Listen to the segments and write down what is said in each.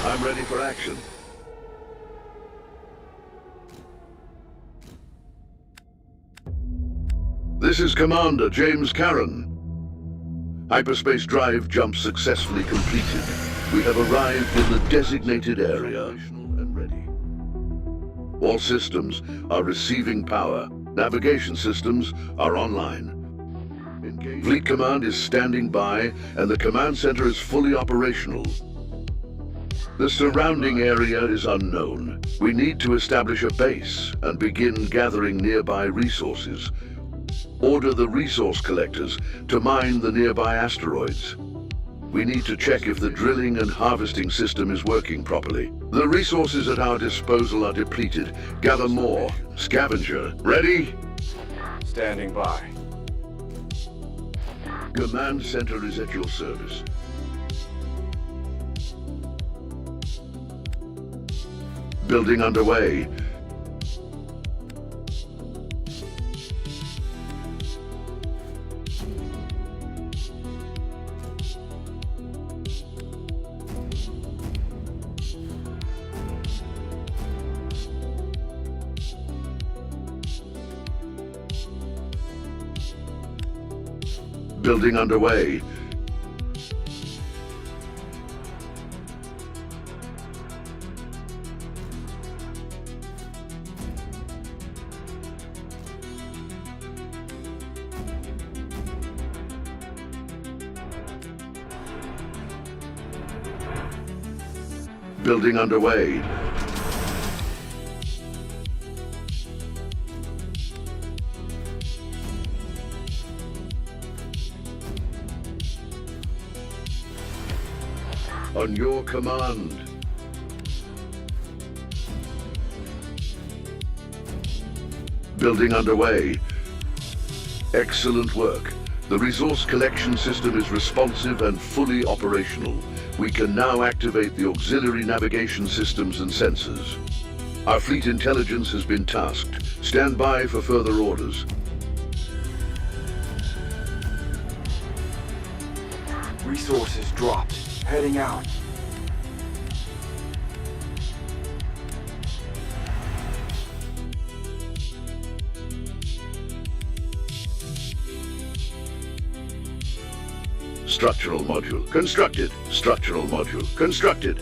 I'm ready for action. This is Commander James Caron. Hyperspace drive jump successfully completed. We have arrived in the designated area. All systems are receiving power. Navigation systems are online. Fleet Command is standing by, and the command center is fully operational. The surrounding area is unknown. We need to establish a base and begin gathering nearby resources. Order the resource collectors to mine the nearby asteroids. We need to check if the drilling and harvesting system is working properly. The resources at our disposal are depleted. Gather more. Scavenger, ready? Standing by. Command center is at your service. Building underway. Building underway. Building underway. On your command. Building underway. Excellent work. The resource collection system is responsive and fully operational. We can now activate the auxiliary navigation systems and sensors. Our fleet intelligence has been tasked. Stand by for further orders. Resources dropped. Heading out. Structural module constructed. Structural module constructed.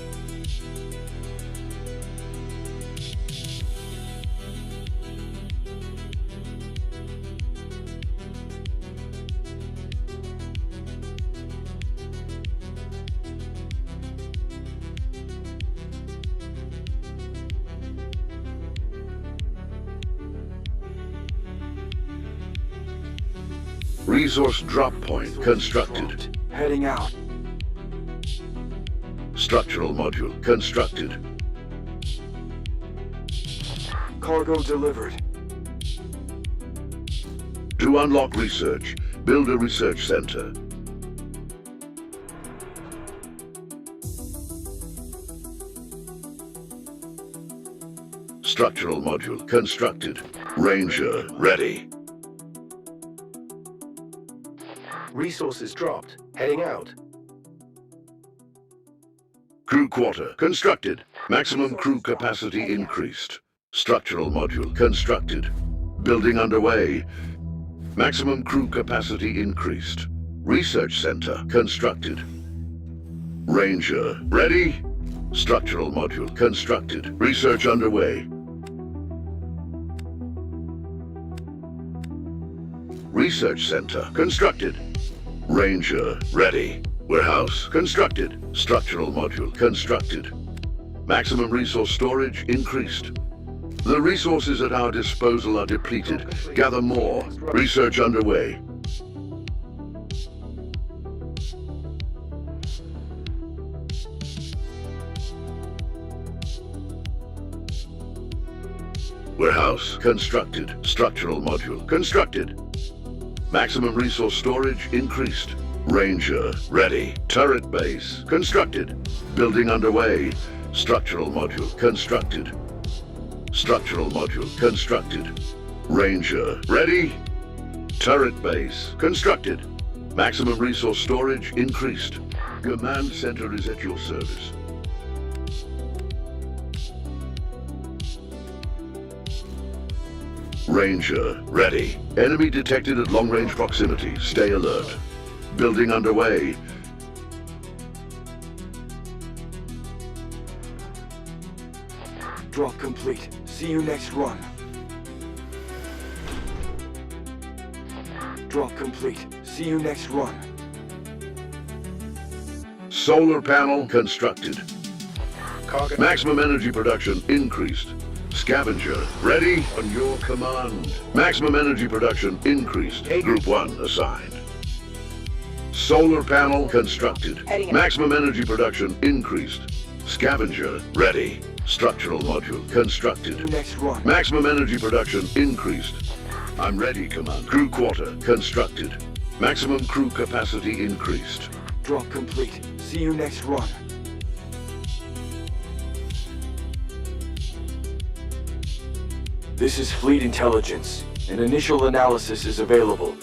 Resource drop point constructed. Heading out. Structural module constructed. Cargo delivered. To unlock research, build a research center. Structural module constructed. Ranger ready. Resources dropped. Heading out. Crew quarter constructed. Maximum crew capacity increased. Structural module constructed. Building underway. Maximum crew capacity increased. Research center constructed. Ranger ready. Structural module constructed. Research underway. Research center constructed. Ranger ready. Warehouse constructed. Structural module constructed. Maximum resource storage increased. The resources at our disposal are depleted. Gather more. Research underway. Warehouse constructed. Structural module constructed. Maximum resource storage increased. Ranger ready. Turret base constructed. Building underway. Structural module constructed. Structural module constructed. Ranger ready. Turret base constructed. Maximum resource storage increased. Command center is at your service. Ranger, ready. Enemy detected at long-range proximity. Stay alert. Building underway. Drop complete. See you next run. Drop complete. See you next run. Solar panel constructed. Cargo. Maximum energy production increased. Scavenger, ready on your command. Maximum energy production increased. Group 1 assigned. Solar panel constructed. Maximum energy production increased. Scavenger, ready. Structural module constructed. Next run. Maximum energy production increased. I'm ready, command. Crew quarter constructed. Maximum crew capacity increased. Drop complete. See you next run. This is Fleet Intelligence. An initial analysis is available.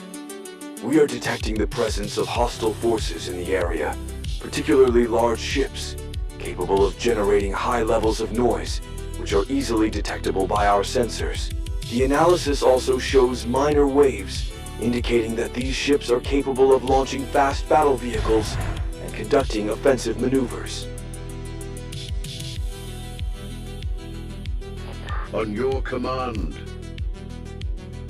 We are detecting the presence of hostile forces in the area, particularly large ships, capable of generating high levels of noise, which are easily detectable by our sensors. The analysis also shows minor waves, indicating that these ships are capable of launching fast battle vehicles and conducting offensive maneuvers. On your command.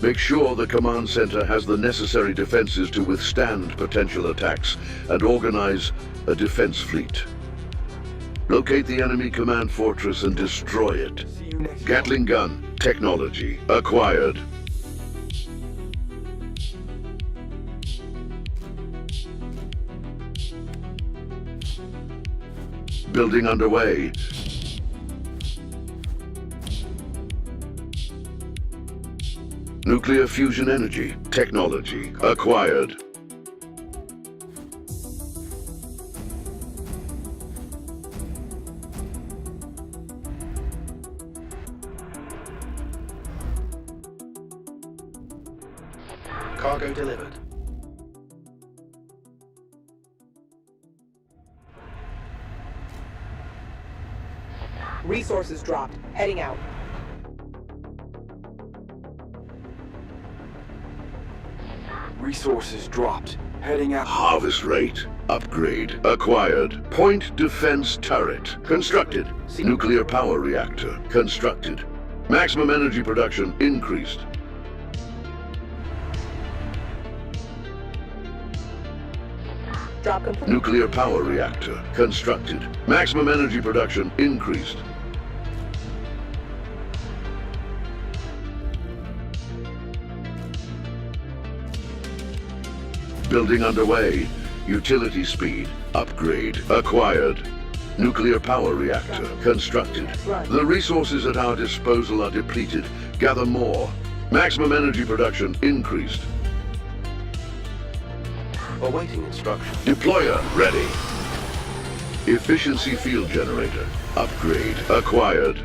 Make sure the command center has the necessary defenses to withstand potential attacks and organize a defense fleet. Locate the enemy command fortress and destroy it. Gatling gun technology acquired. Building underway. Nuclear fusion energy technology acquired. Cargo delivered. Resources dropped. Heading out. Resources dropped. Heading out. Harvest rate upgrade acquired. Point defense turret constructed. Nuclear power reactor constructed. Maximum energy production increased. Drop complete. Nuclear power reactor constructed. Maximum energy production increased. Building underway. Utility speed upgrade acquired. Nuclear power reactor constructed. The resources at our disposal are depleted. Gather more. Maximum energy production increased. Awaiting instruction. Deployer ready. Efficiency field generator upgrade acquired.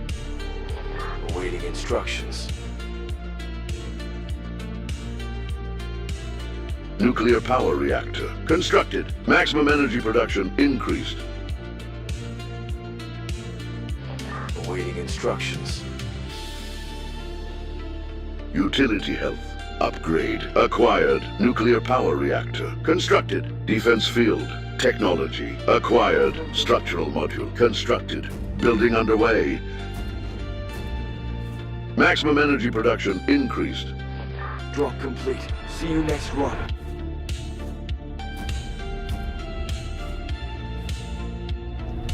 Awaiting instructions. Nuclear power reactor constructed. Maximum energy production increased. Awaiting instructions. Utility health upgrade acquired. Nuclear power reactor constructed. Defense field technology acquired. Structural module constructed. Building underway. Maximum energy production increased. Drop complete. See you next run.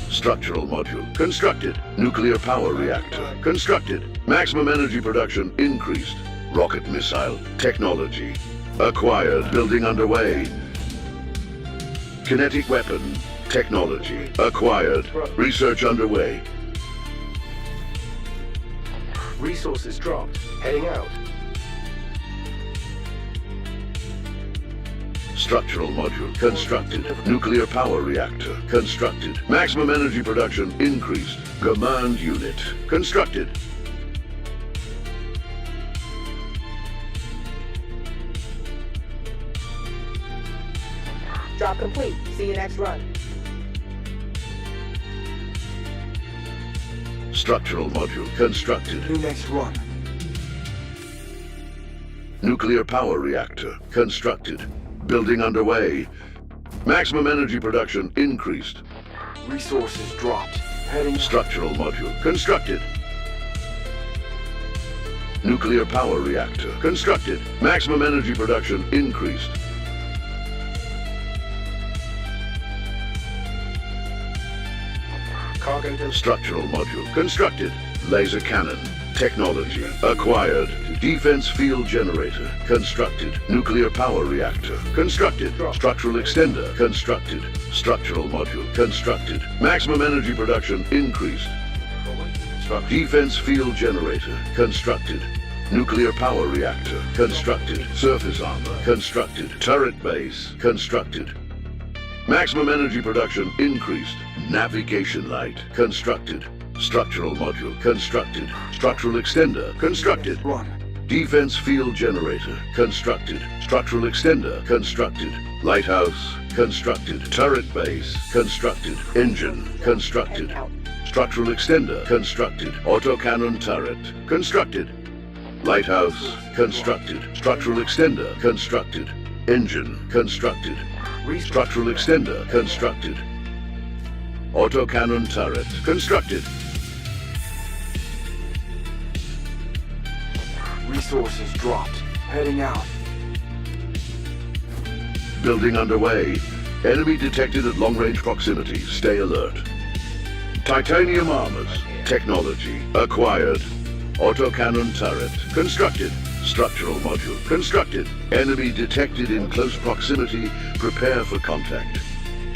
Structural module constructed. Nuclear power reactor constructed. Maximum energy production increased. Rocket missile technology acquired. Building underway. Kinetic weapon technology acquired. Research underway. Resources dropped. Heading out. Structural module constructed. Nuclear power reactor constructed. Maximum energy production increased. Command unit constructed. Drop complete. See you next run. Structural module constructed. You next run. Nuclear power reactor constructed. Building underway. Maximum energy production increased. Resources dropped. Heading Structural module constructed. Nuclear power reactor constructed. Maximum energy production increased. Structural module constructed. Laser cannon. Technology acquired. Defense field generator constructed. Nuclear power reactor constructed. Structural extender constructed. Structural module constructed. Maximum energy production increased. Defense field generator constructed. Nuclear power reactor constructed. Surface armor constructed. Turret base constructed. Maximum energy production increased. Navigation light constructed. Structural module constructed. Structural extender constructed. Run. Defense field generator constructed. Structural extender constructed. Lighthouse constructed. Turret base constructed. Engine constructed. Heading out. Structural extender constructed. Autocannon turret constructed. Lighthouse constructed. Structural extender constructed. Engine constructed. Structural extender constructed. Autocannon turret constructed. Resources dropped. Heading out. Building underway. Enemy detected at long-range proximity. Stay alert. Titanium armors. Technology acquired. Autocannon turret constructed. Structural module constructed. Enemy detected in close proximity. Prepare for contact.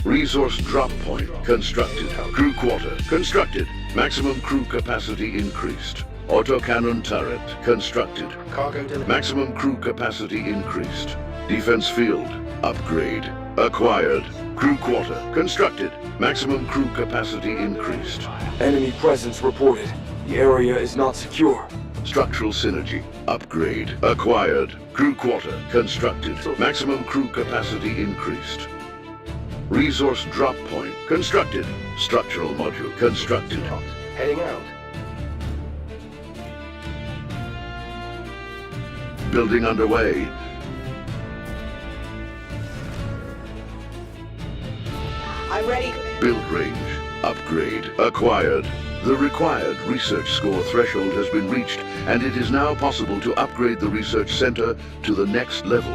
Resource drop point constructed. Crew quarter constructed. Maximum crew capacity increased. Autocannon turret constructed. Maximum crew capacity increased. Defense field upgrade acquired. Crew quarter constructed. Maximum crew capacity increased. Enemy presence reported. The area is not secure. Structural synergy upgrade acquired. Crew quarter constructed. Maximum crew capacity increased. Resource drop point constructed. Structural module constructed. Heading out. Building underway. I'm ready. Build range upgrade acquired. The required research score threshold has been reached, and it is now possible to upgrade the research center to the next level.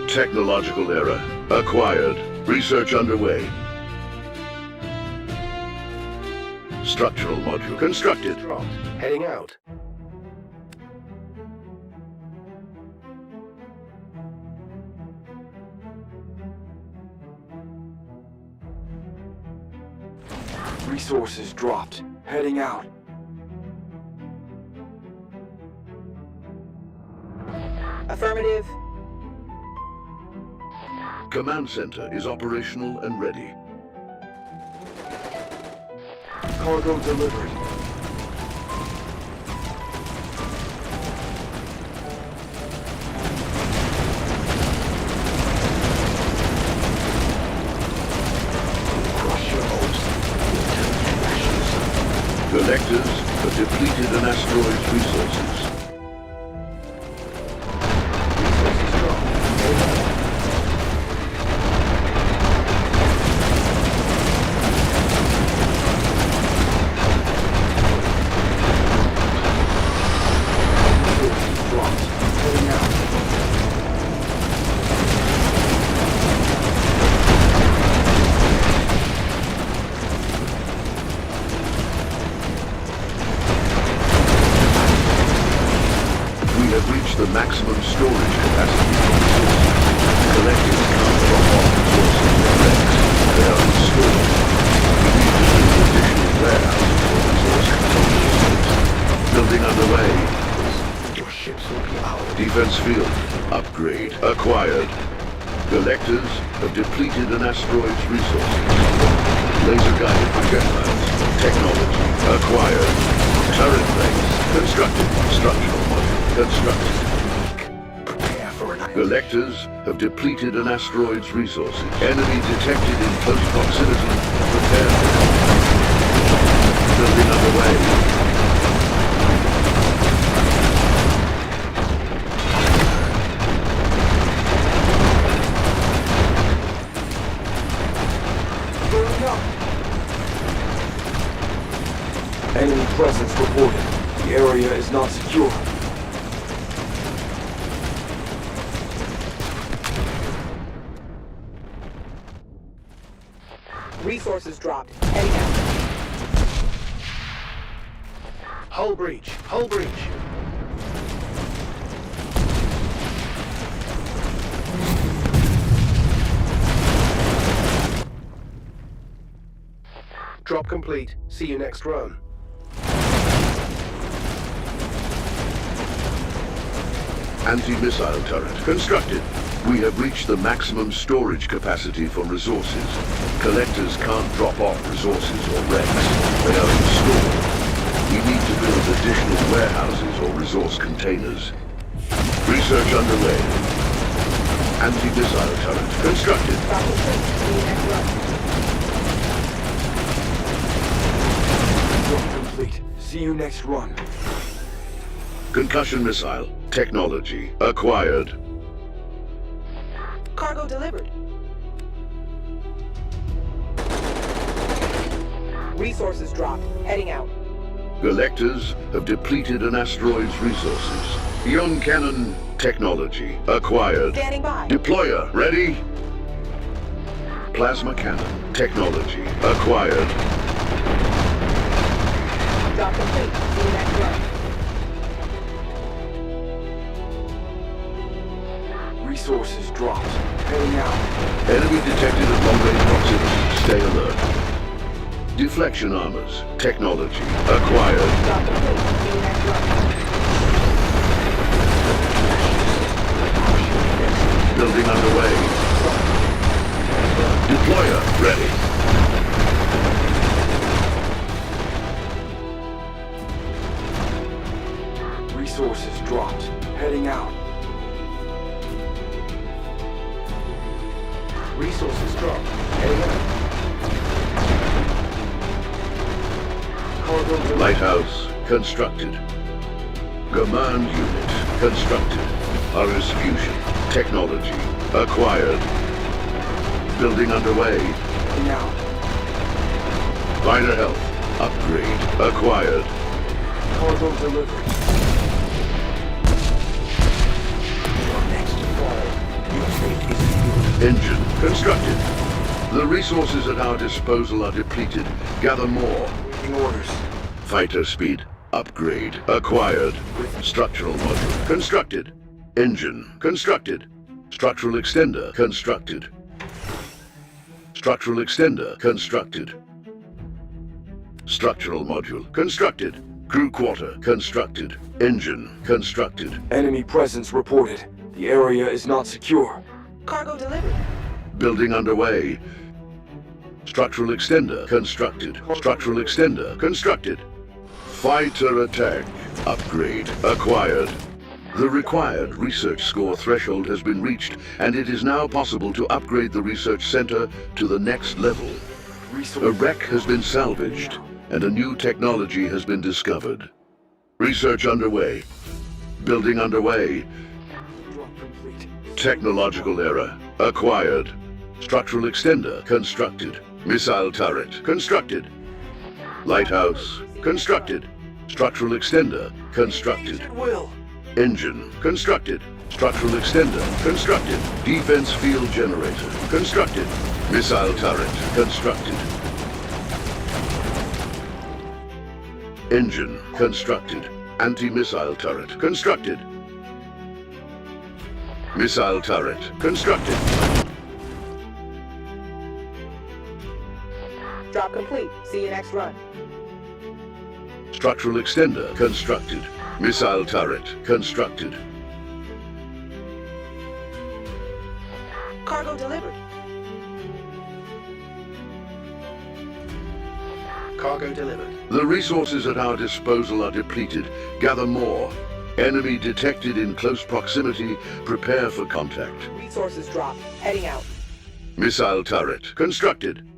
Technological error acquired. Research underway. Structural module constructed. Heading out. Resources dropped. Heading out. Affirmative. Command center is operational and ready. Cargo delivered. Crush your hopes. Collectors have depleted an asteroid's resources. Resources dropped. Resources dropped. Heading out. We have reached the maximum storage capacity for resources. Collectors come from all resources and wrecks. They are stored. We need to build additional warehouses for resource components. Building underway. Your ships will be ours. Defense field upgrade acquired. Collectors have depleted an asteroid's resources. Laser-guided projectiles. Technology acquired. Turret base constructed. Structural module constructed. Prepare for an Collectors have depleted an asteroid's resources. Enemy detected in close proximity. Prepare for contact. Building underway. Enemy presence reported. The area is not secure. Resources dropped. Heading out. Hull breach. Hull breach. Drop complete. See you next run. Anti-missile turret constructed. We have reached the maximum storage capacity for resources. Collectors can't drop off resources or wrecks. They are installed. We need to build additional warehouses or resource containers. Research underway. Anti-missile turret constructed. Drop complete. See you next run. Drop complete. See you next run. Concussion missile technology acquired. Cargo delivered. Resources dropped. Heading out. Collectors have depleted an asteroid's resources. Ion cannon technology acquired. Standing by. Deployer ready. Plasma cannon technology acquired. Drop complete. See you next run. Resources dropped. Heading out. Enemy detected at long-range proximity. Stay alert. Deflection armors technology acquired. Drop complete. See you next run. Building underway. Deployer ready. Resources dropped. Heading out. Resources dropped. Heading out. Cargo delivered. Lighthouse constructed. Command unit constructed. Horus fusion technology acquired. Building underway. Heading out. Fighter health upgrade acquired. Cargo delivered. Your next fall. Your fate is sealed. Engine constructed. The resources at our disposal are depleted. Gather more. Waiting orders. Fighter speed upgrade acquired. Structural module constructed. Engine constructed. Structural extender constructed. Structural extender constructed. Structural module constructed. Crew quarter constructed. Engine constructed. Enemy presence reported. The area is not secure. Cargo delivered. Building underway. Structural extender constructed. Structural extender constructed. Fighter attack upgrade acquired. The required research score threshold has been reached, and it is now possible to upgrade the research center to the next level. A wreck has been salvaged, and a new technology has been discovered. Research underway. Building underway. Drop complete. Technological error acquired. Structural extender constructed. Missile turret constructed. Lighthouse constructed. Structural extender constructed. It will. Engine constructed. Structural extender constructed. Defense field generator constructed. Missile turret constructed. Engine constructed. Anti-missile turret constructed. Missile turret constructed. Drop complete. See you next run. Structural extender constructed. Missile turret constructed. Cargo delivered. Cargo delivered. The resources at our disposal are depleted. Gather more. Enemy detected in close proximity. Prepare for contact. Resources dropped. Heading out. Missile turret constructed.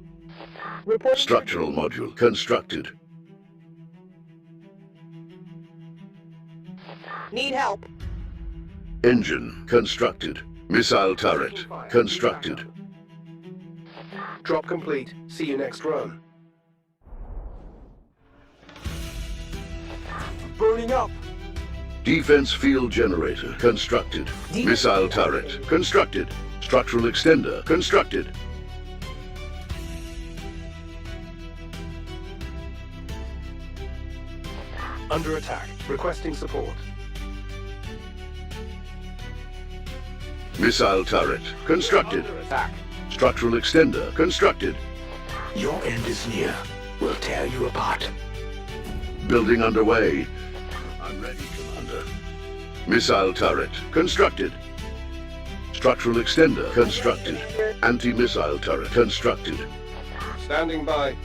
Report. Structural module constructed. Need help. Engine constructed. Missile turret constructed. Drop complete. See you next run. burning up. Defense field generator constructed. Missile turret constructed. Structural extender constructed. Under attack. Requesting support. Missile turret constructed. Under attack. Structural extender constructed. Your end is near. We'll tear you apart. Building underway. I'm ready, Commander. Missile turret constructed. Structural extender constructed. Anti-missile turret constructed. Standing by.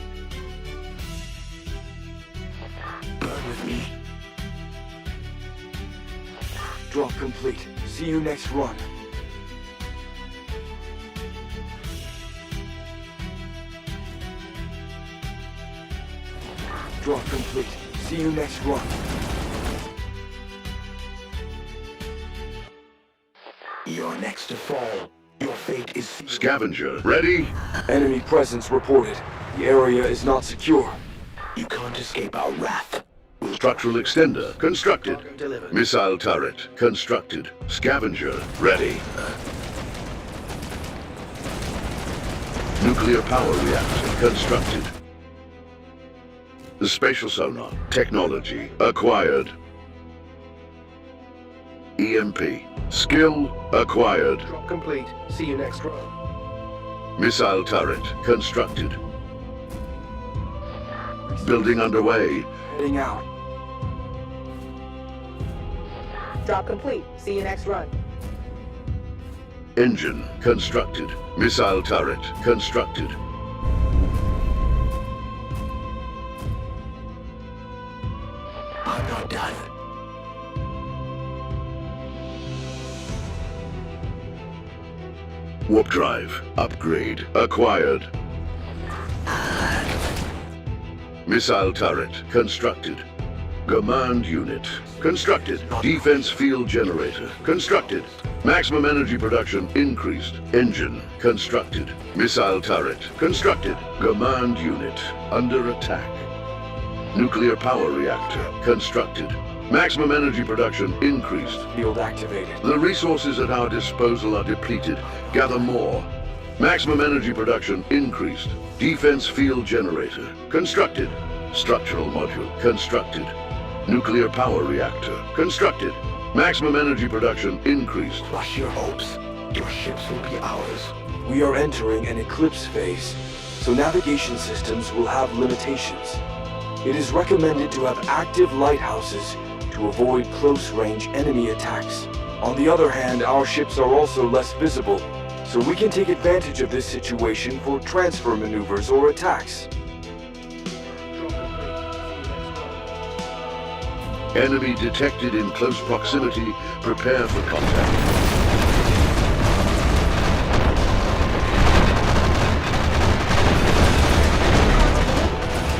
Burn with me. Drop complete. See you next run. Drop complete. See you next run. You're next to fall. Your fate is sealed. Scavenger ready. Enemy presence reported. The area is not secure. You can't escape our wrath. Structural extender constructed. Delivered. Missile turret constructed. Scavenger ready. Nuclear power reactor constructed. The spatial sonar technology acquired. EMP skill acquired. Drop complete. See you next run. Missile turret constructed. Building underway. Heading out. Drop complete. See you next run. Engine constructed. Missile turret constructed. I'm not done. Warp drive upgrade acquired. Missile turret constructed. Command unit constructed. Defense field generator constructed. Maximum energy production increased. Engine constructed. Missile turret constructed. Command unit under attack. Nuclear power reactor constructed. Maximum energy production increased. Field activated. The resources at our disposal are depleted. Gather more. Maximum energy production increased. Defense field generator constructed. Structural module constructed. Nuclear power reactor constructed. Maximum energy production increased. Crush your hopes. Your ships will be ours. We are entering an eclipse phase, so navigation systems will have limitations. It is recommended to have active lighthouses to avoid close-range enemy attacks. On the other hand, our ships are also less visible, so we can take advantage of this situation for transfer maneuvers or attacks. Enemy detected in close proximity. Prepare for contact.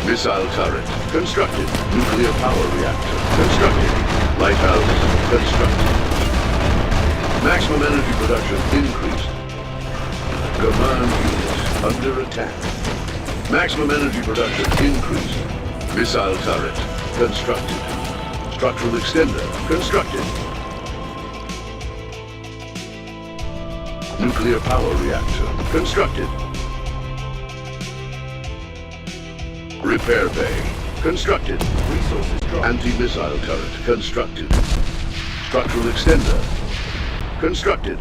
Missile turret constructed. Nuclear power reactor constructed. Lighthouse constructed. Maximum energy production increased. Command unit under attack. Maximum energy production increased. Missile turret constructed. Structural extender constructed. Nuclear power reactor constructed. Repair bay constructed. Resources dropped. Anti-missile turret constructed. Structural extender constructed.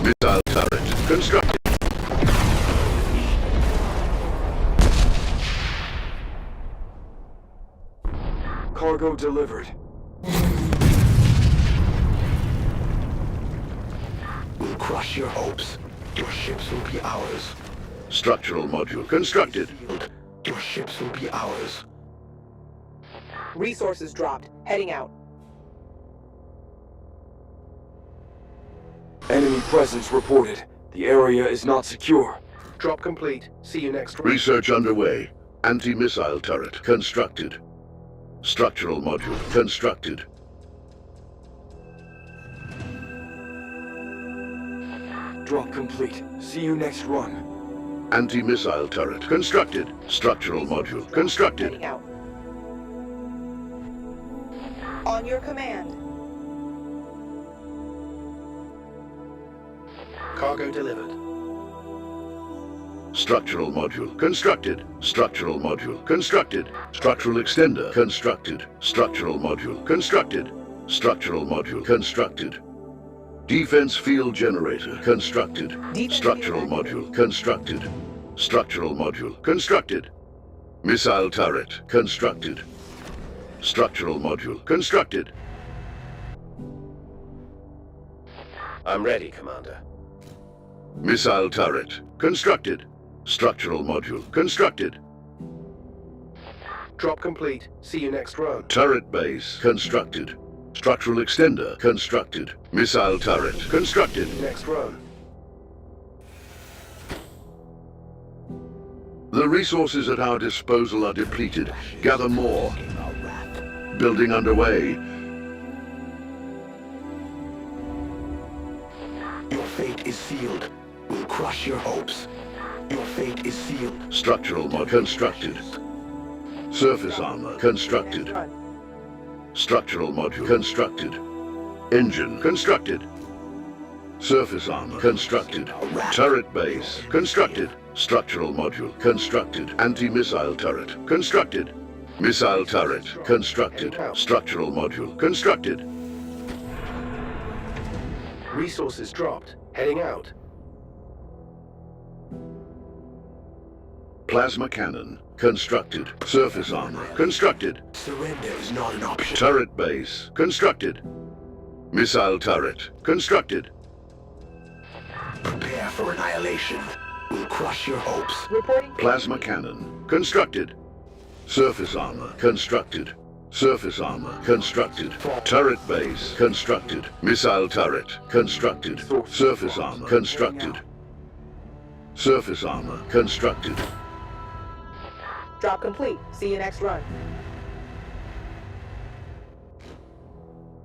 Missile turret constructed. Cargo delivered. We'll crush your hopes. Your ships will be ours. Structural module constructed. Your ships will be ours. Resources dropped. Heading out. Enemy presence reported. The area is not secure. Drop complete. See you next run. Research underway. Anti-missile turret constructed. Structural module constructed. Drop complete. See you next run. Anti-missile turret constructed. Structural module constructed. Heading out. On your command. Cargo delivered. Structural module constructed. Structural module constructed. Structural extender constructed. Structural module constructed. Structural module constructed. Defense field generator constructed. Structural module constructed. Structural module constructed. Missile turret constructed. Structural module constructed. I'm ready, Commander. Missile turret constructed. Structural module constructed. Drop complete. See you next run. Turret base constructed. Structural extender constructed. Missile turret constructed. Next run. The resources at our disposal are depleted. Gather more. Building underway. Your fate is sealed. We'll crush your hopes. Your fate is sealed. Structural mod constructed. Surface armor constructed. Run. Structural module constructed. Engine constructed. Surface armor constructed. Turret base constructed. Structural module constructed. Anti-missile turret constructed. Missile turret constructed. Structural module constructed. Resources dropped. Heading out. Plasma cannon constructed. Surface armor constructed. Surrender is not an option. Turret base constructed. Missile turret constructed. Prepare for annihilation. We'll crush your hopes. Reporting. Plasma cannon constructed. Surface armor constructed. Surface armor constructed. Turret base constructed. Missile turret constructed. Surface armor constructed. Surface armor constructed. Drop complete. See you next run.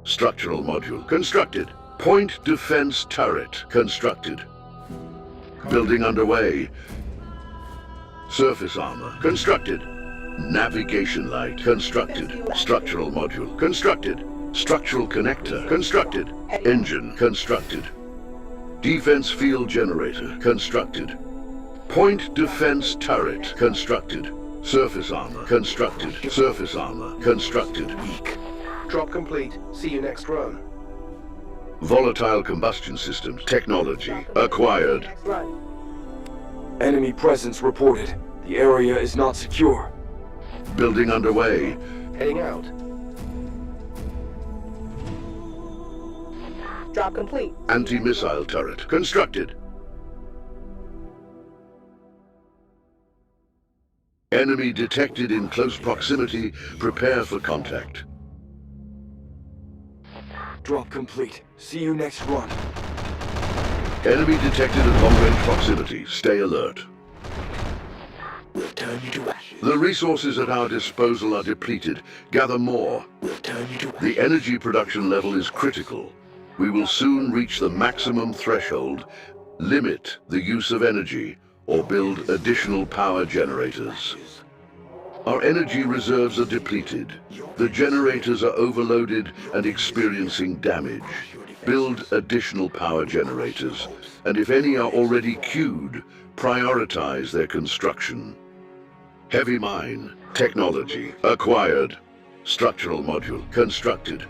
Structural module constructed. Point defense turret constructed. Building underway. Surface armor constructed. Navigation light constructed. Structural module constructed. Structural connector constructed. Engine constructed. Defense field generator constructed. Point defense turret constructed. Surface armor constructed. Surface armor constructed. Weak. Drop complete. See you next run. Volatile combustion systems technology acquired. Next run. Enemy presence reported. The area is not secure. Building underway. Heading out. Drop complete. Anti-missile turret constructed. Enemy detected in close proximity. Prepare for contact. Drop complete. See you next run. Enemy detected at long-range proximity. Stay alert. We'll turn you to ashes. The resources at our disposal are depleted. Gather more. We'll turn you to ashes. The energy production level is critical. We will soon reach the maximum threshold. Limit the use of energy or build additional power generators. Our energy reserves are depleted. The generators are overloaded and experiencing damage. Build additional power generators, and if any are already queued, prioritize their construction. Heavy mine technology acquired. Structural module constructed.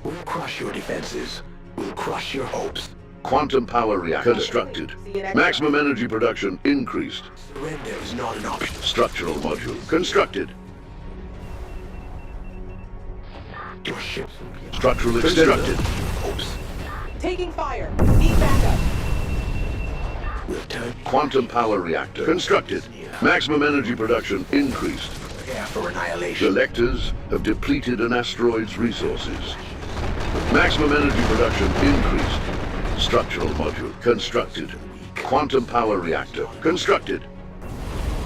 We'll crush your defenses. We'll crush your hopes. Quantum power reactor constructed. Maximum energy production increased. Surrender is not an option. Structural module constructed. Your ships will be Structural constructed. hopes. Taking fire. Need backup. We'll turn Quantum power reactor constructed. Maximum energy production increased. prepare for annihilation. Selectors have depleted an asteroid's resources. Maximum energy production increased. Structural module constructed. Quantum power reactor constructed.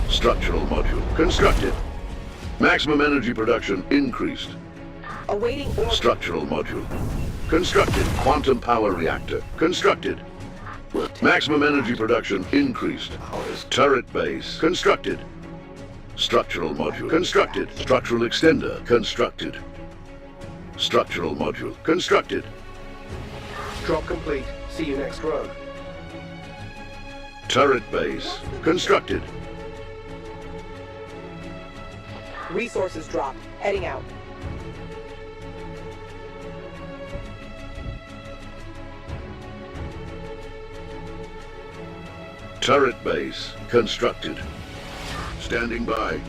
Structural module constructed. Maximum energy production increased. Awaiting order. Structural module constructed. Quantum power reactor constructed. Maximum energy production increased. Turret base constructed. Structural module constructed. Structural extender constructed. Structural module constructed. Drop complete. See you next run. Turret base constructed. Resources dropped. Heading out. Turret base constructed. Standing by.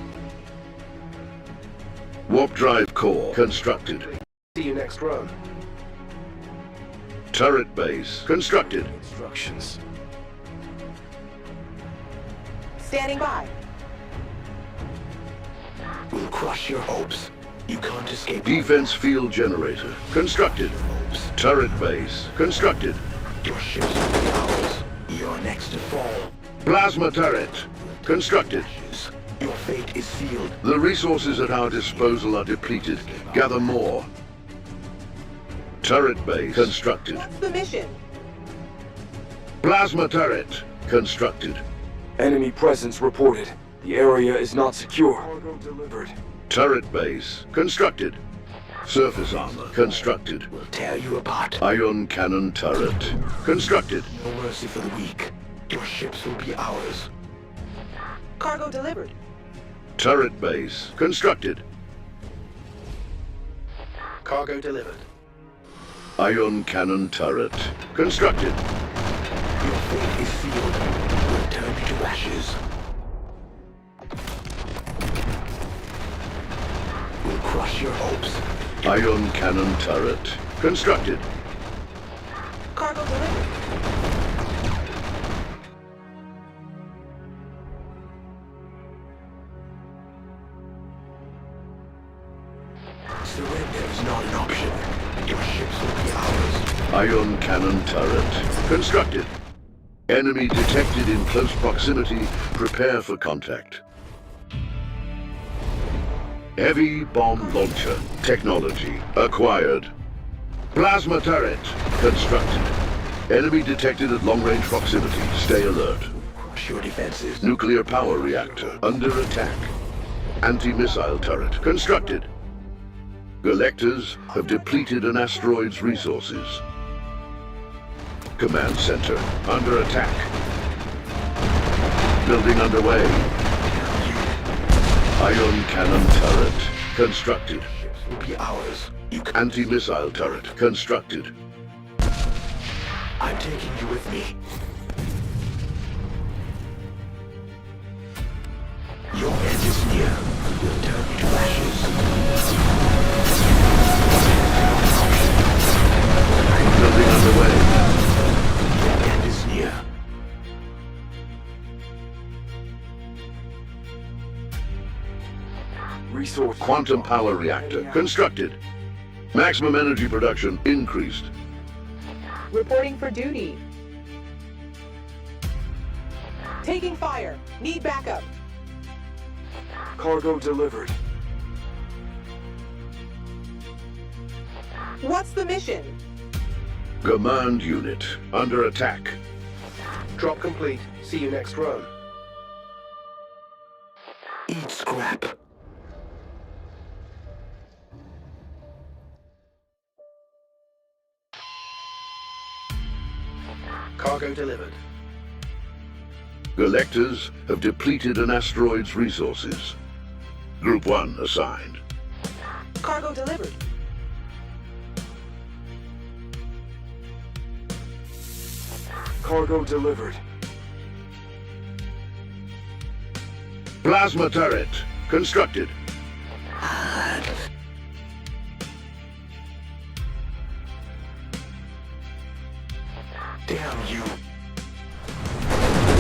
Warp drive core constructed. See you next run. Turret base constructed. Instructions. Standing by. We'll crush your hopes. You can't escape. Defense field generator constructed. Turret base constructed. Your ships will be ours. You're next to fall. Plasma turret constructed. Ashes. Your fate is sealed. The resources at our disposal are depleted. Gather more. Turret base constructed. What's the mission? Plasma turret constructed. Enemy presence reported. The area is not secure. Cargo delivered. Turret base constructed. Surface armor constructed. We'll tear you apart. Ion cannon turret constructed. No mercy for the weak. Your ships will be ours. Cargo delivered. Turret base constructed. Cargo delivered. Ion cannon turret constructed. Your fate is sealed. We'll turn you to ashes. We'll crush your hopes. Ion cannon turret constructed. Cargo delivered. Surrender is not an option. Your ships will be ours. Ion cannon turret constructed. Enemy detected in close proximity. Prepare for contact. Heavy bomb launcher technology acquired. Plasma turret constructed. Enemy detected at long-range proximity. Stay alert. Crush your defenses. Nuclear power reactor under attack. Anti-missile turret constructed. Galactors have depleted an asteroid's resources. Command center under attack. Building underway. Ion cannon turret constructed. Ships will be ours. You can. Anti-missile turret constructed. I'm taking you with me. Your end is near. We'll turn you to ashes. Building underway. Your end is near. Resource. Quantum power reactor constructed. Maximum energy production increased. Reporting for duty. Taking fire. Need backup. Cargo delivered. What's the mission? Command unit under attack. Drop complete. See you next run. Eat scrap. Cargo delivered. Galactors have depleted an asteroid's resources. Group 1 assigned. Cargo delivered. Cargo delivered. Plasma turret constructed. Damn you.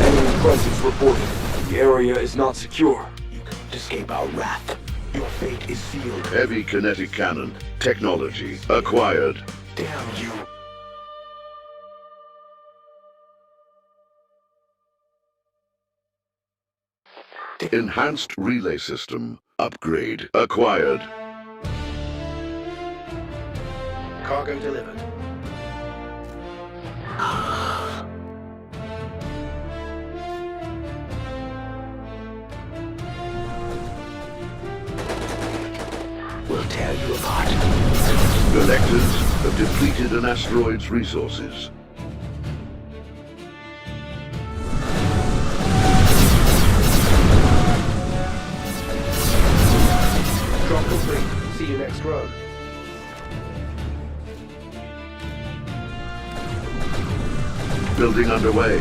Enemy presence reported. The area is not secure. You can't escape our wrath. Your fate is sealed. Heavy kinetic cannon technology acquired. Damn you. Enhanced relay system upgrade acquired. Cargo delivered. We'll tear tear you apart. Collectors have depleted an asteroid's resources. Drop complete. See you next run. Building underway.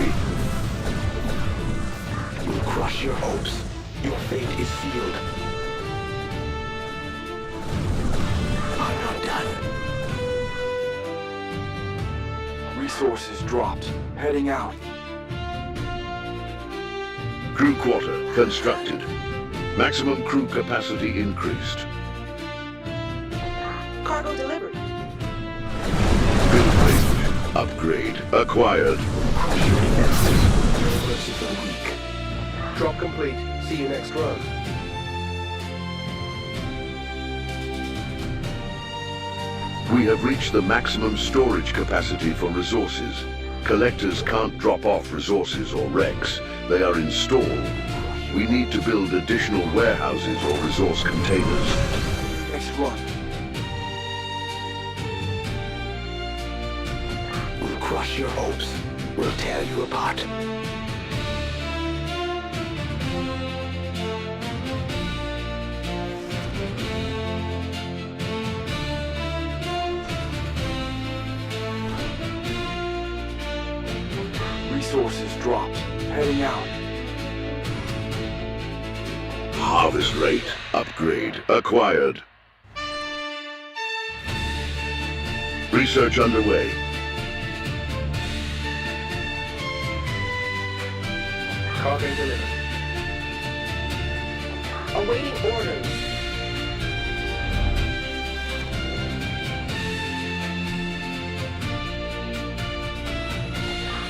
We'll crush your hopes. Your fate is sealed. I'm not done. Resources dropped. Heading out. Crew quarter constructed. Maximum crew capacity increased. Cargo delivered. Build range. Upgrade acquired. Crush your defenses. Universe is the weak. Drop complete. See you next run. We have reached the maximum storage capacity for resources. Collectors can't drop off resources or wrecks. They are installed. We need to build additional warehouses or resource containers. Next run. We'll crush your hopes. We'll tear you apart. Resources dropped. Heading out. Harvest rate. Upgrade acquired. Research underway. Cargo delivered. Awaiting orders.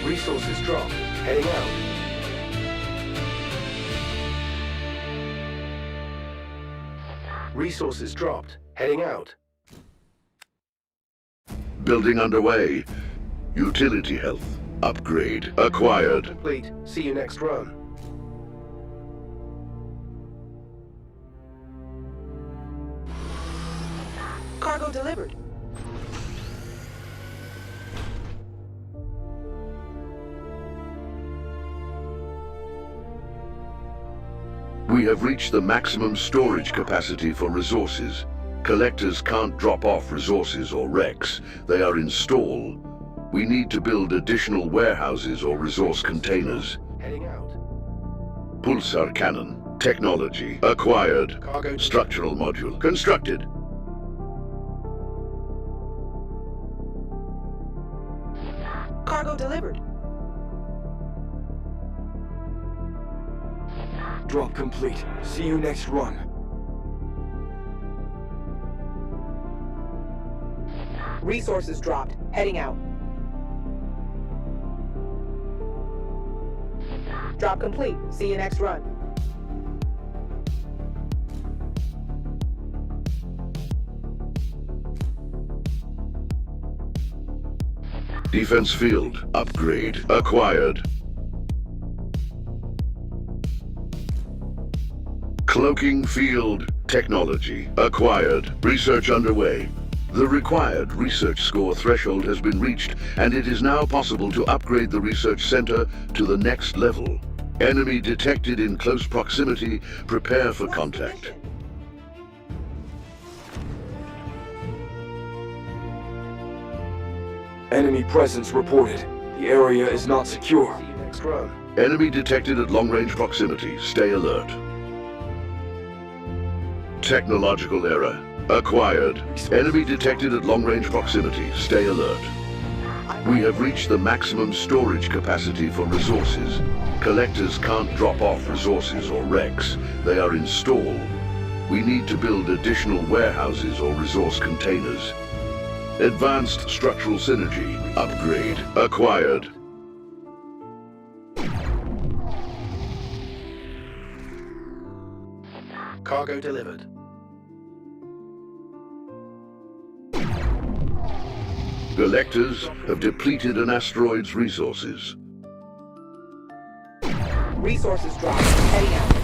Resources dropped. Heading out. Resources dropped. Heading out. Building underway. Utility health. Upgrade acquired. Complete. See you next run. Cargo delivered. We have reached the maximum storage capacity for resources. Collectors can't drop off resources or wrecks. They are installed. We need to build additional warehouses or resource containers. Heading out. Pulsar cannon. Technology acquired. Cargo Structural module constructed. Cargo delivered. Drop complete. See you next run. Resources dropped. Heading out. Drop complete. See you next run. Defense field. Upgrade acquired. Cloaking field. Technology acquired. Research underway. The required research score threshold has been reached, and it is now possible to upgrade the research center to the next level. Enemy detected in close proximity. Prepare for What's contact. the mission? Enemy presence reported. The area is not secure. See you next run. Enemy detected at long-range proximity. Stay alert. Technological error. Acquired. Enemy detected at long-range proximity. Stay alert. We have reached the maximum storage capacity for resources. Collectors can't drop off resources or wrecks. They are installed. We need to build additional warehouses or resource containers. Advanced structural synergy. Upgrade acquired. Cargo delivered. Collectors have depleted an asteroid's resources. Resources dropped. Heading out.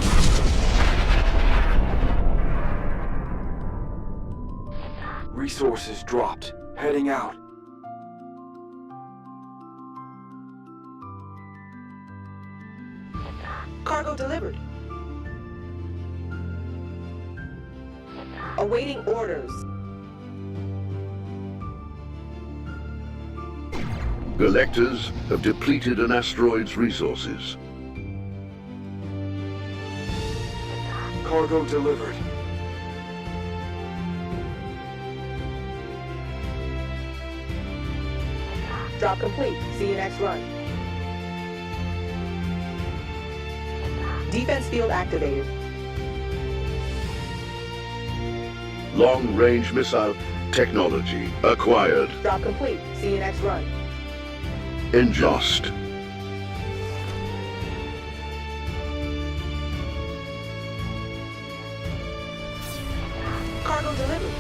Resources dropped. Heading out. Cargo delivered. Awaiting orders. Collectors have depleted an asteroid's resources. Cargo delivered. Drop complete. See you next run. Defense field activated. Long-range missile technology acquired. Drop complete. See you next run. Engine lost. Cargo delivered.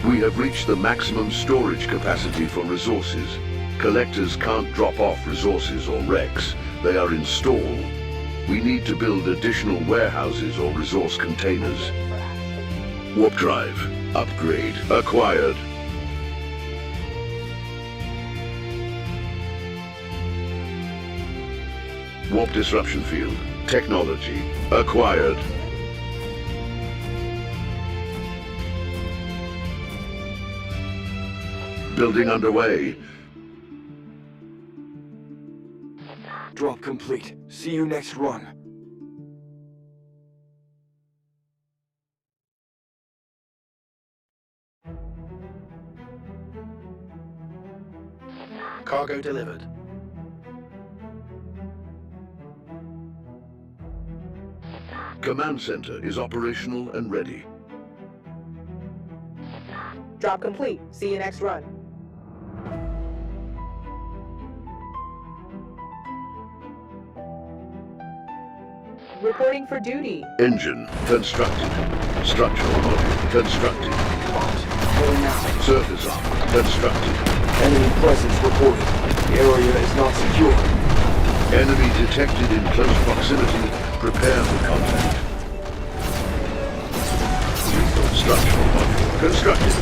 We have reached the maximum storage capacity for resources. Collectors can't drop off resources or wrecks. They are in stall. We need to build additional warehouses or resource containers. Warp drive. Upgrade. Acquired. Warp disruption field. Technology. Acquired. Building underway. Drop complete. See you next run. Cargo delivered. Command center is operational and ready. Drop complete. See you next run. Reporting for duty. Engine constructed. Structural module constructed. Heading out. Surface armor constructed. Enemy presence reported. The area is not secure. Enemy detected in close proximity. Prepare for contact. Structural module constructed.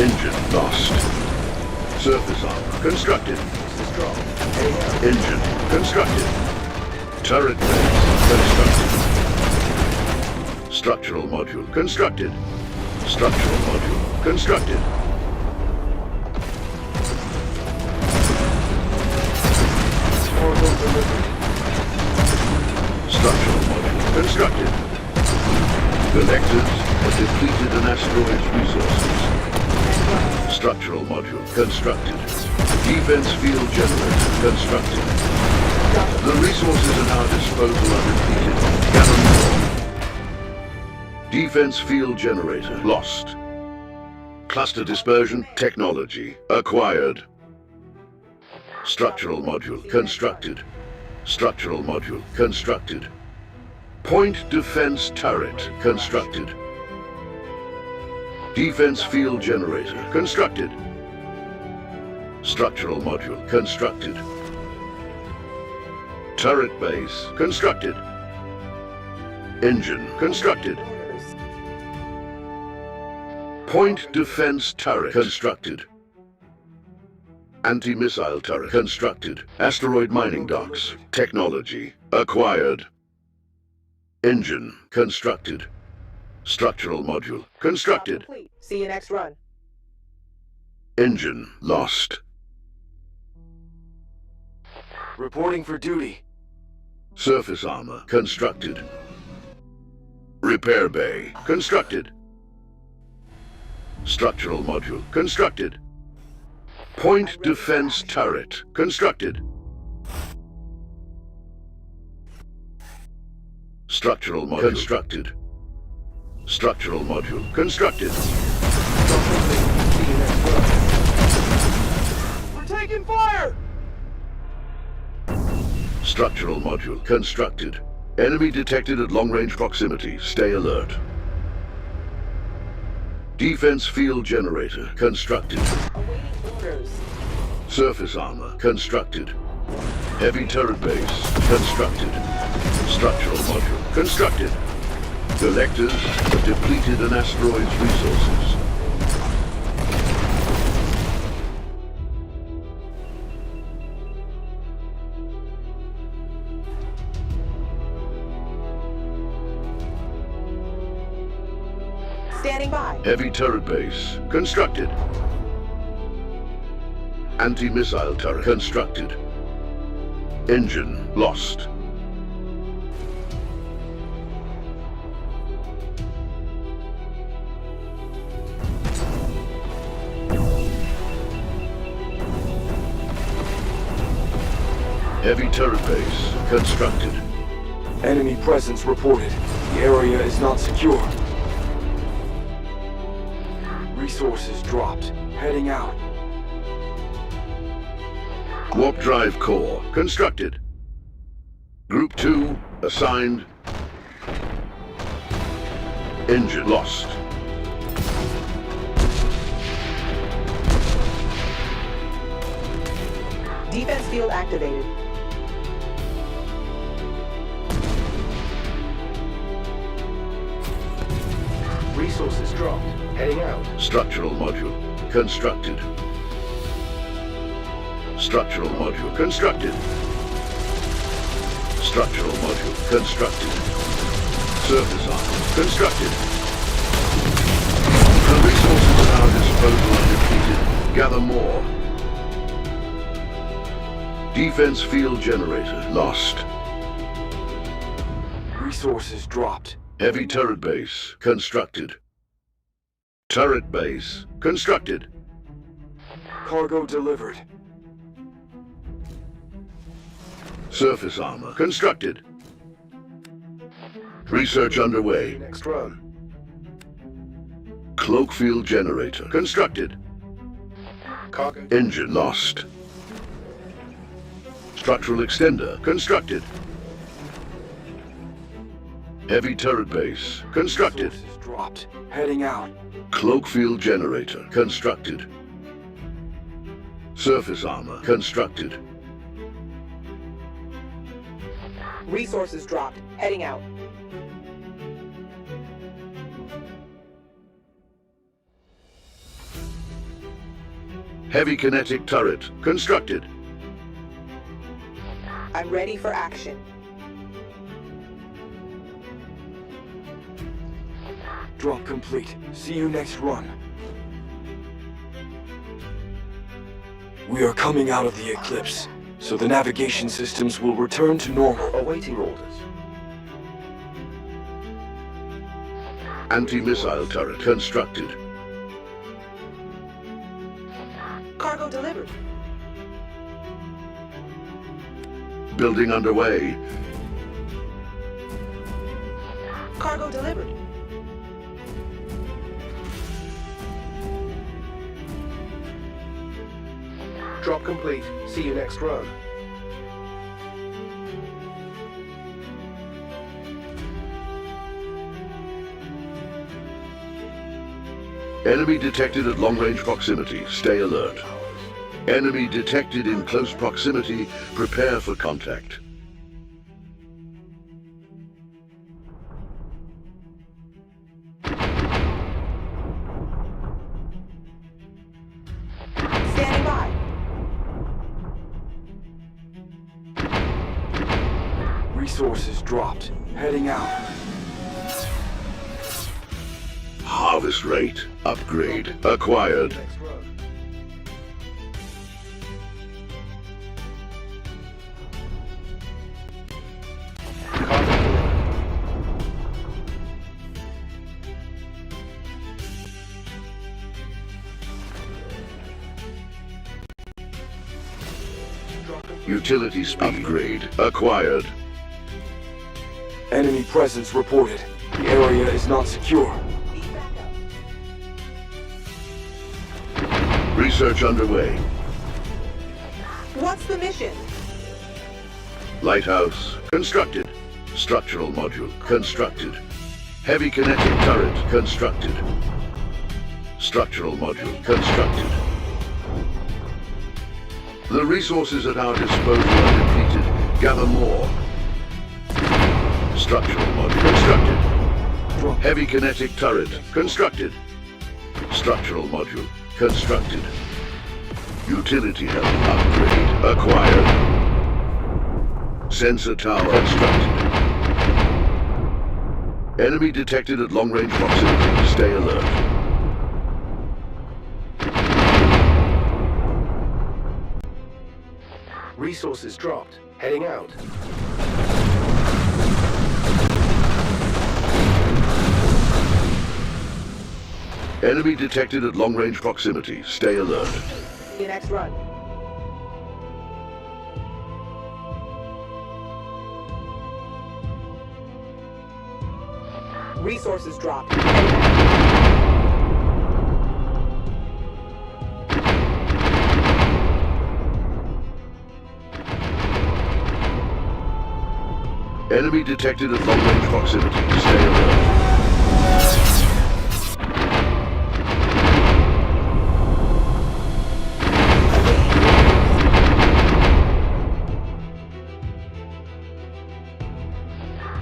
Engine lost. Surface armor constructed. Engine constructed. Turret base constructed. Structural module constructed. Structural module constructed. Cargo delivered. Structural module constructed. Collectors have depleted an asteroid's resources. Structural module constructed. Defense field generator constructed. The resources at our disposal are depleted. Gather more. Defense field generator lost. Cluster dispersion technology acquired. Structural module constructed. Structural module constructed. Point defense turret constructed. Defense field generator constructed. Structural module constructed. Turret base constructed. Engine constructed. Point defense turret constructed. Anti-missile turret constructed. Asteroid mining docks. Technology acquired. Engine constructed. Structural module constructed. Complete. See you next run. Engine lost. Reporting for duty. Surface armor constructed. Repair bay constructed. Structural module constructed. Point defense turret constructed. Structural module constructed. Structural module constructed. We're taking fire! Structural module constructed. Enemy detected at long-range proximity. Stay alert. Defense field generator constructed. Awaiting orders. Surface armor constructed. Heavy turret base constructed. Structural module constructed. Collectors have depleted an asteroid's resources. Standing by. Heavy turret base constructed. Anti-missile turret constructed. Engine lost. Heavy turret base constructed. Enemy presence reported. The area is not secure. Resources dropped. Heading out. Warp drive core constructed. Group 2 assigned. Engine lost. Defense field activated. Resources dropped. Heading out. Structural module constructed. Structural module constructed. Structural module constructed. Surface armor constructed. The resources at our disposal are depleted. Gather more. Defense field generator lost. Resources dropped. Heavy turret base constructed. Turret base constructed. Cargo delivered. Surface armor constructed. Research underway. Next run. Cloak field generator constructed. Cargo. Engine lost. Structural extender constructed. Heavy turret base constructed. Resources dropped. Heading out. Cloak field generator constructed. Surface armor constructed. Resources dropped. Heading out. Heavy kinetic turret constructed. I'm ready for action. Drop complete. See you next run. We are coming out of the eclipse, so the navigation systems will return to normal. Awaiting orders. Anti-missile turret constructed. Cargo delivered. Building underway. Cargo delivered. Drop complete. See you next run. Enemy detected at long-range proximity. Stay alert. Enemy detected in close proximity. Prepare for contact. Standing by. Resources dropped. Heading out. Harvest rate. Upgrade. Acquired. Next run. Cargo delivered. Drop complete. Utilities upgrade. Acquired. Enemy presence reported. The area is not secure. Need backup. Research underway. What's the mission? Lighthouse constructed. Structural module constructed. Heavy kinetic turret constructed. Structural module constructed. The resources at our disposal are depleted. Gather more. Structural module constructed. dropped. Heavy kinetic turret constructed. Structural module constructed. Utility health upgrade acquired. Sensor tower constructed. Enemy detected at long-range proximity. Stay alert. Resources dropped. Heading out. Enemy detected at long-range proximity. Stay alert. See you next run. Resources dropped. Enemy detected at long-range proximity. Stay alert.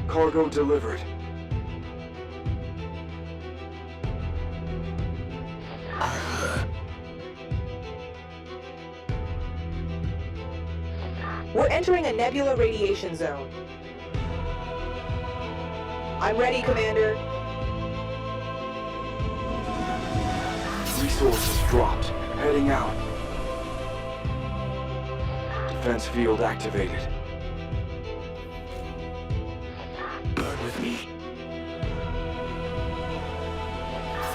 Cargo delivered. We're entering a nebula radiation zone. I'm ready, Commander. Resources dropped. Heading out. Defense field activated. Burn with me.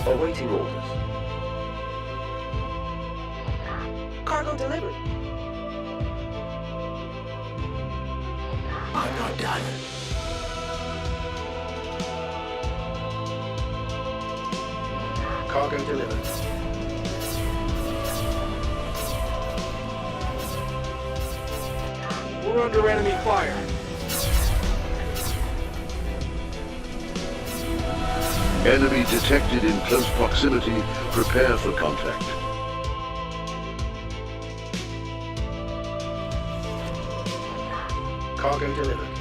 Awaiting orders. Cargo delivered. I'm not done. Cargo delivered. We're under enemy fire. Enemy detected in close proximity. Prepare for contact. Cargo delivered.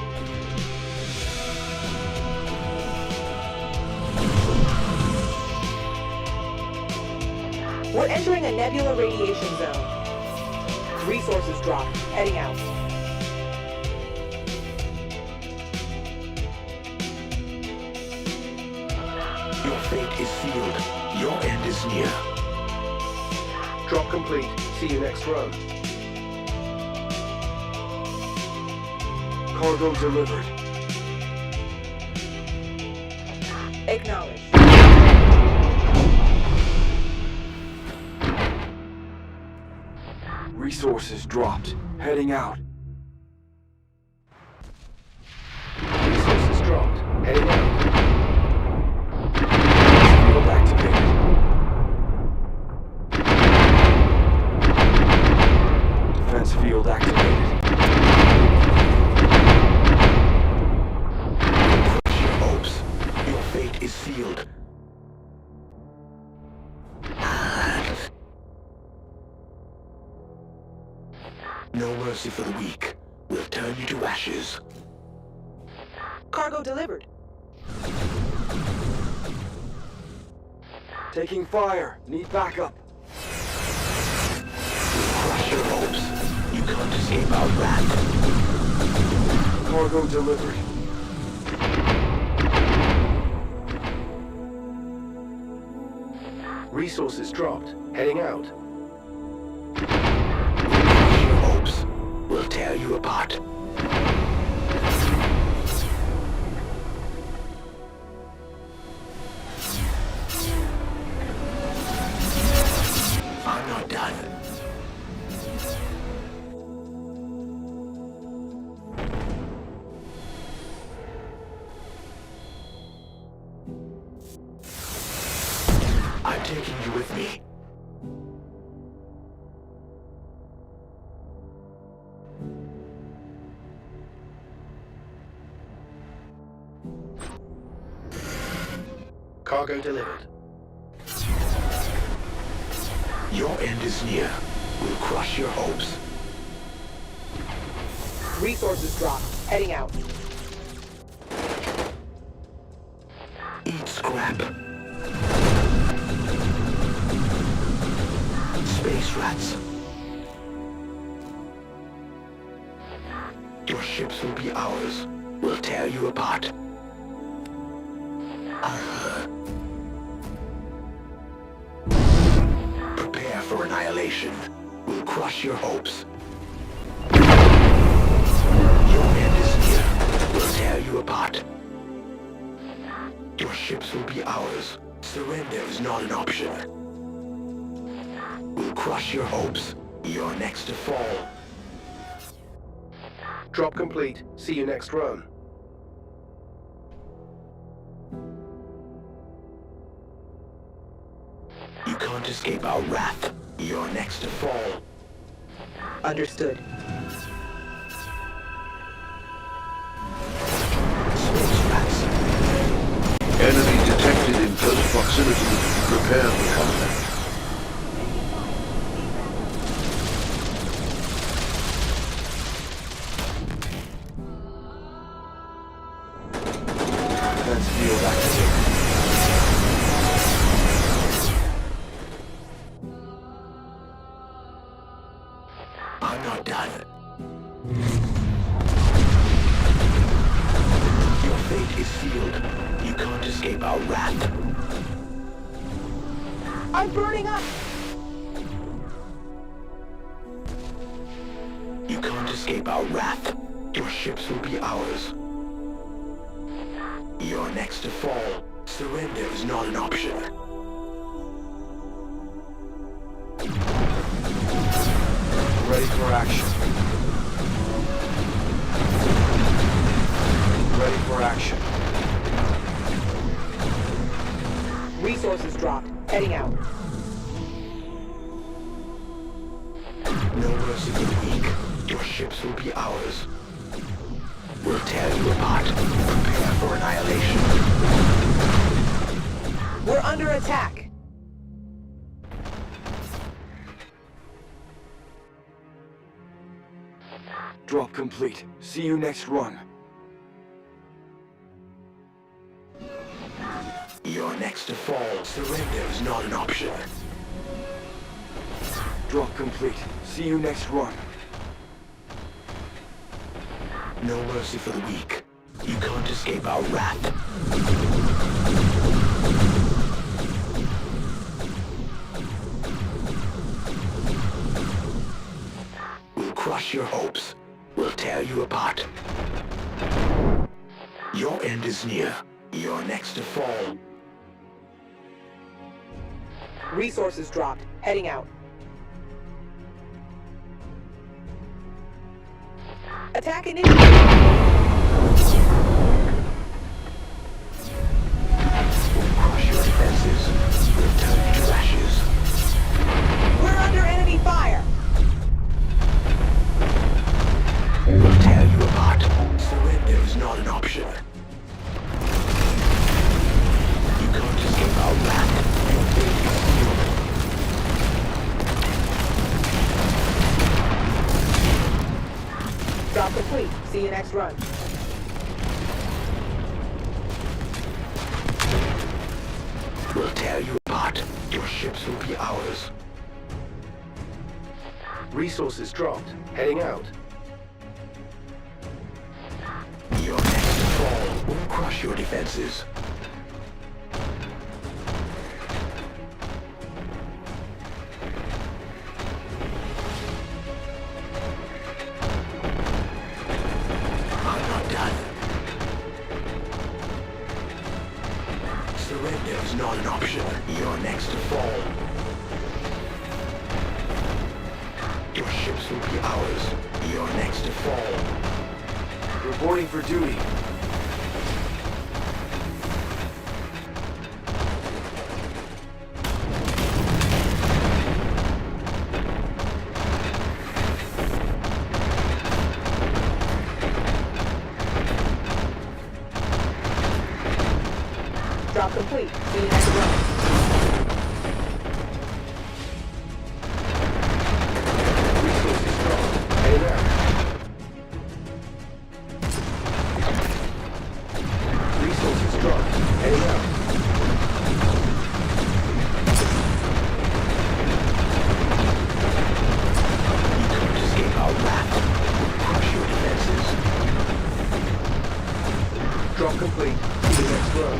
We're entering a nebula radiation zone. Resources dropped. Heading out. Your fate is sealed. Your end is near. Drop complete. See you next run. Cargo delivered. Acknowledged. Resources dropped. Heading out. Resources dropped. Heading out. Field activated. Defense field activated. Crush your hopes. Your fate is sealed. No mercy for the weak. We'll turn you to ashes. Cargo delivered. Taking fire. Need backup. Crush your hopes. You can't escape our wrath. Cargo delivered. Resources dropped. Heading out. Crush your hopes. We'll tear you apart. I'm not done. I'm taking you with me. Cargo delivered. Your end is near. We'll crush your hopes. Resources dropped. Heading out. Eat trap. Space rats. Your ships will be ours. We'll tear you apart. Prepare for annihilation. We'll crush your hopes. Your end is near. We'll tear you apart. Your ships will be ours. Surrender is not an option. We'll crush your hopes. You're next to fall. Drop complete. See you next run. You can't escape our wrath. You're next to fall. Understood. Space rats. Enemy detected in close proximity. Prepare for combat. Defense field activated. I'm not done. Your fate is sealed. You can't escape our wrath. I'm burning up! You can't escape our wrath. Your ships will be ours. You're next to fall. Surrender is not an option. Ready for action. Ready for action. Resources dropped. Heading out. No mercy for the weak. Your ships will be ours. We'll tear you apart. Prepare for annihilation. We're under attack. Drop complete. See you next run. You're next to fall. Surrender is not an option. Drop complete. See you next run. No mercy for the weak. You can't escape our wrath. We'll crush your hopes. We'll tear you apart. Your end is near. You're next to fall. Resources dropped. Heading out. Attack initiated. We'll crush your defenses. We'll turn you to ashes. We're under enemy fire. We'll tear you apart. Surrender is not an option. You can't escape our wrath. Your fate is sealed. Drop complete. See you next run. We'll tear you apart. Your ships will be ours. Resources dropped. Heading out. You're next to fall. We'll crush your defenses. I'm not done. Surrender is not an option. You're next to fall. Your ships will be ours. You're next to fall. Reporting for duty. Drop complete. See you next run. Resources dropped. Heading out. Resources dropped. Heading out. next row.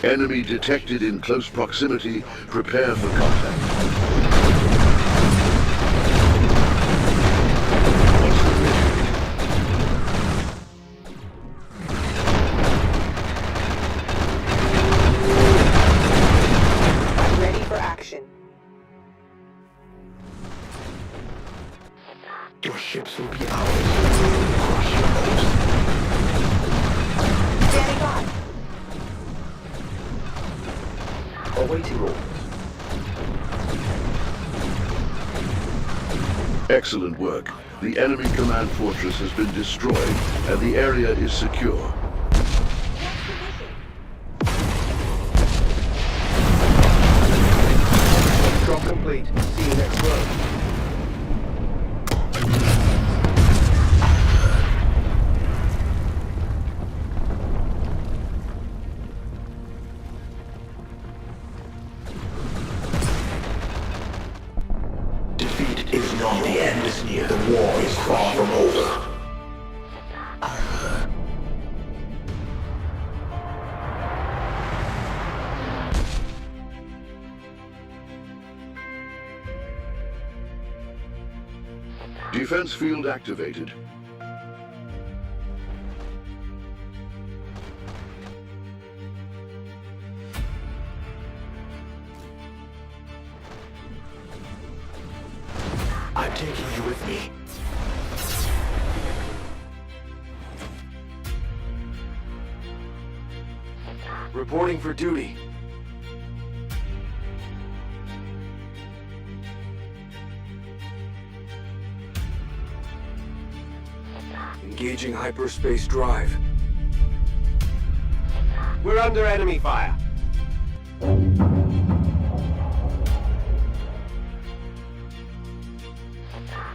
Enemy detected in close proximity. Prepare for contact. What's the mission? I'm ready for action. Your ships will be ours. Crush your hopes. Standing by. Awaiting orders. Excellent work. The enemy command fortress has been destroyed, and the area is secure. Drop complete. See you next row. Defeat is not the end. The war is far from over. Defense field activated. I'm taking you with me. Reporting for duty. Engaging hyperspace drive. We're under enemy fire.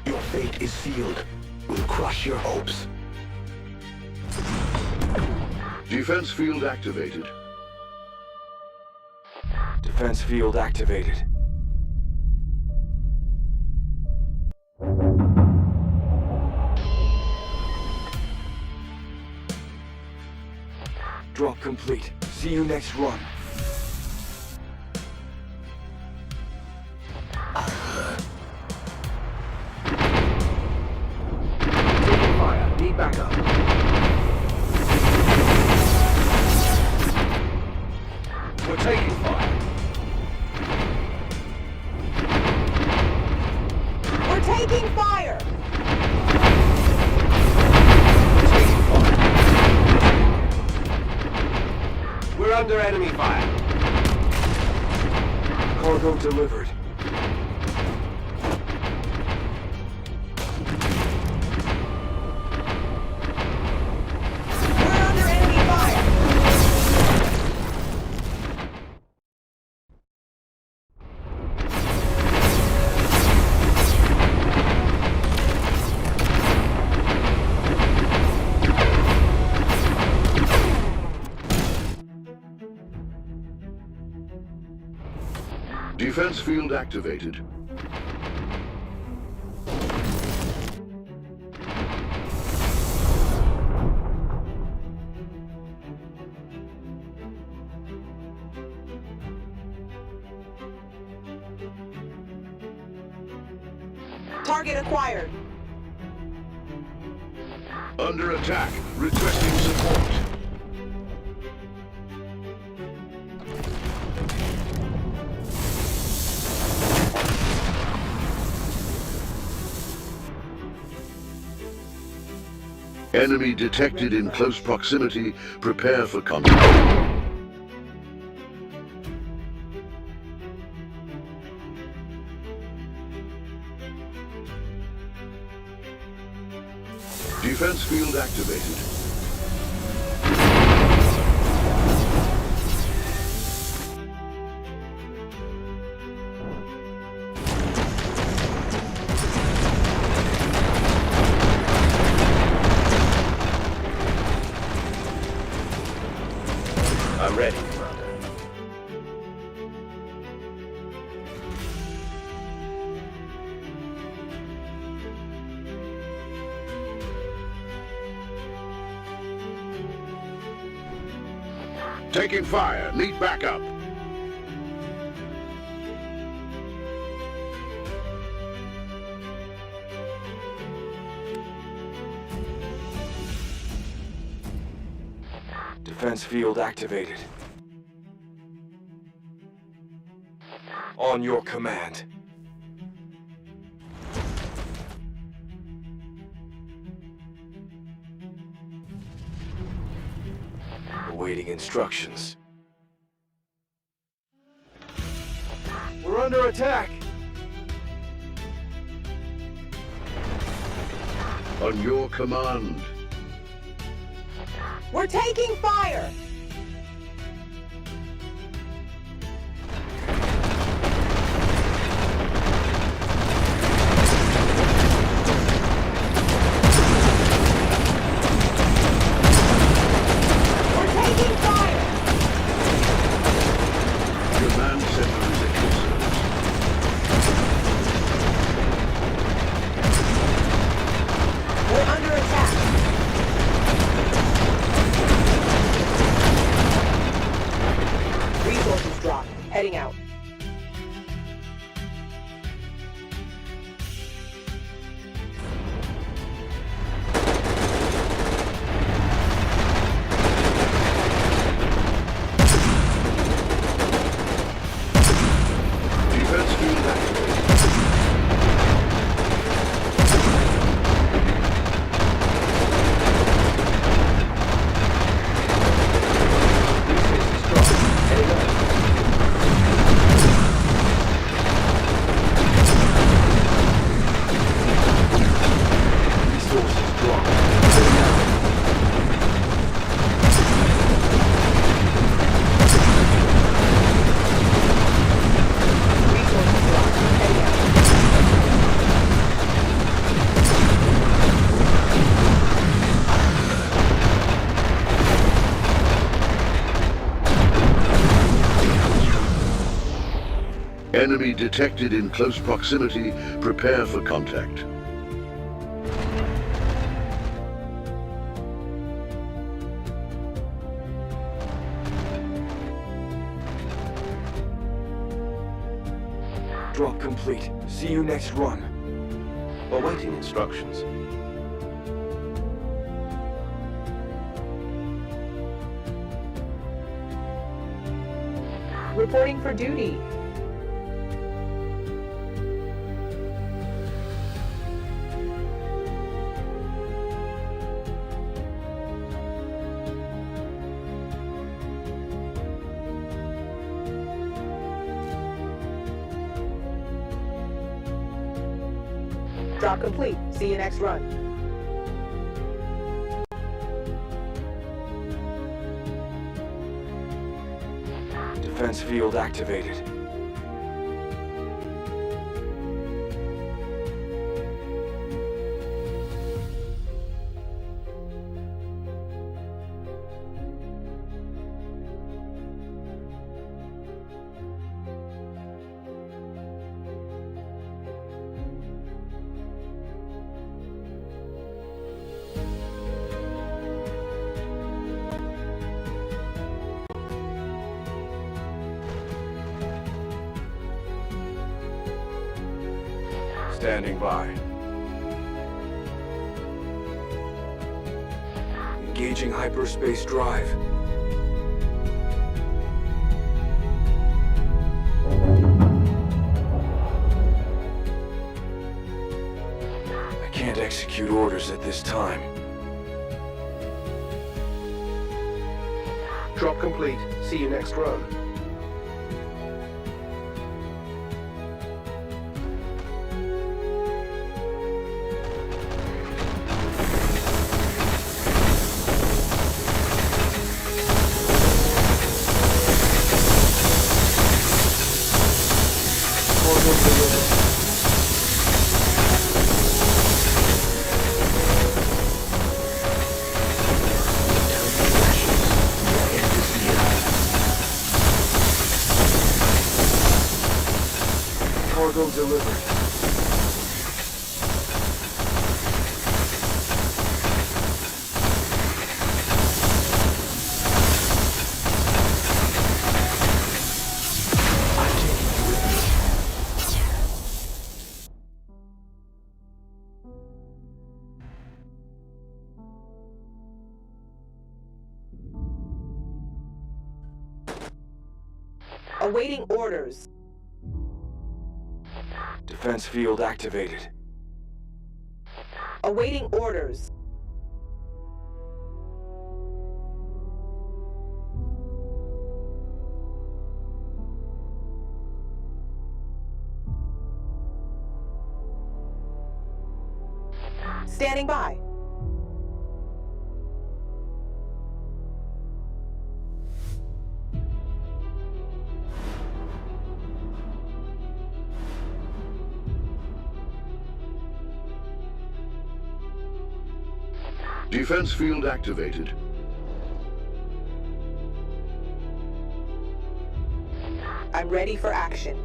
Your fate is sealed. We'll crush your hopes. Defense field activated. Defense field activated. Drop complete. See you next run. Taking fire. Need backup. We're taking fire. We're taking fire! Taking fire. We're under enemy fire. Cargo delivered. We're under enemy fire! Defense field activated. Target acquired. Under attack. Requesting support. Enemy detected in close proximity. Prepare for contact. Defense field activated. I'm ready, Commander. Taking fire. Need backup. Defense field activated. On your command. Awaiting instructions. We're under attack! On your command. We're taking fire! We're taking fire! Command center is at your service. We're under attack! Resources dropped. Heading out. Defense field activated. Resources dropped. Heading out. Resources dropped. Resources dropped. Heading out. Enemy detected in close proximity. Prepare for contact. Drop complete. See you next run. Awaiting instructions. Reporting for duty. Drop complete. See you next run. Defense field activated. Standing by. Engaging hyperspace drive. I can't execute orders at this time. Drop complete. See you next run. Cargo delivered. Awaiting orders. Defense field activated. Awaiting orders. Standing by. Defense field activated. I'm ready for action.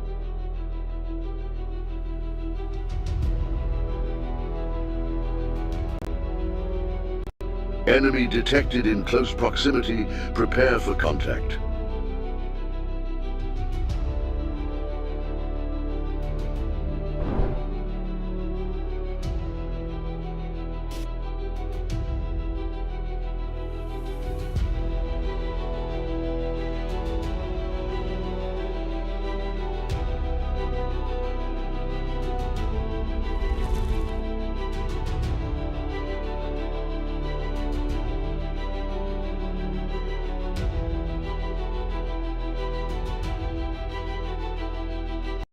Enemy detected in close proximity. Prepare for contact.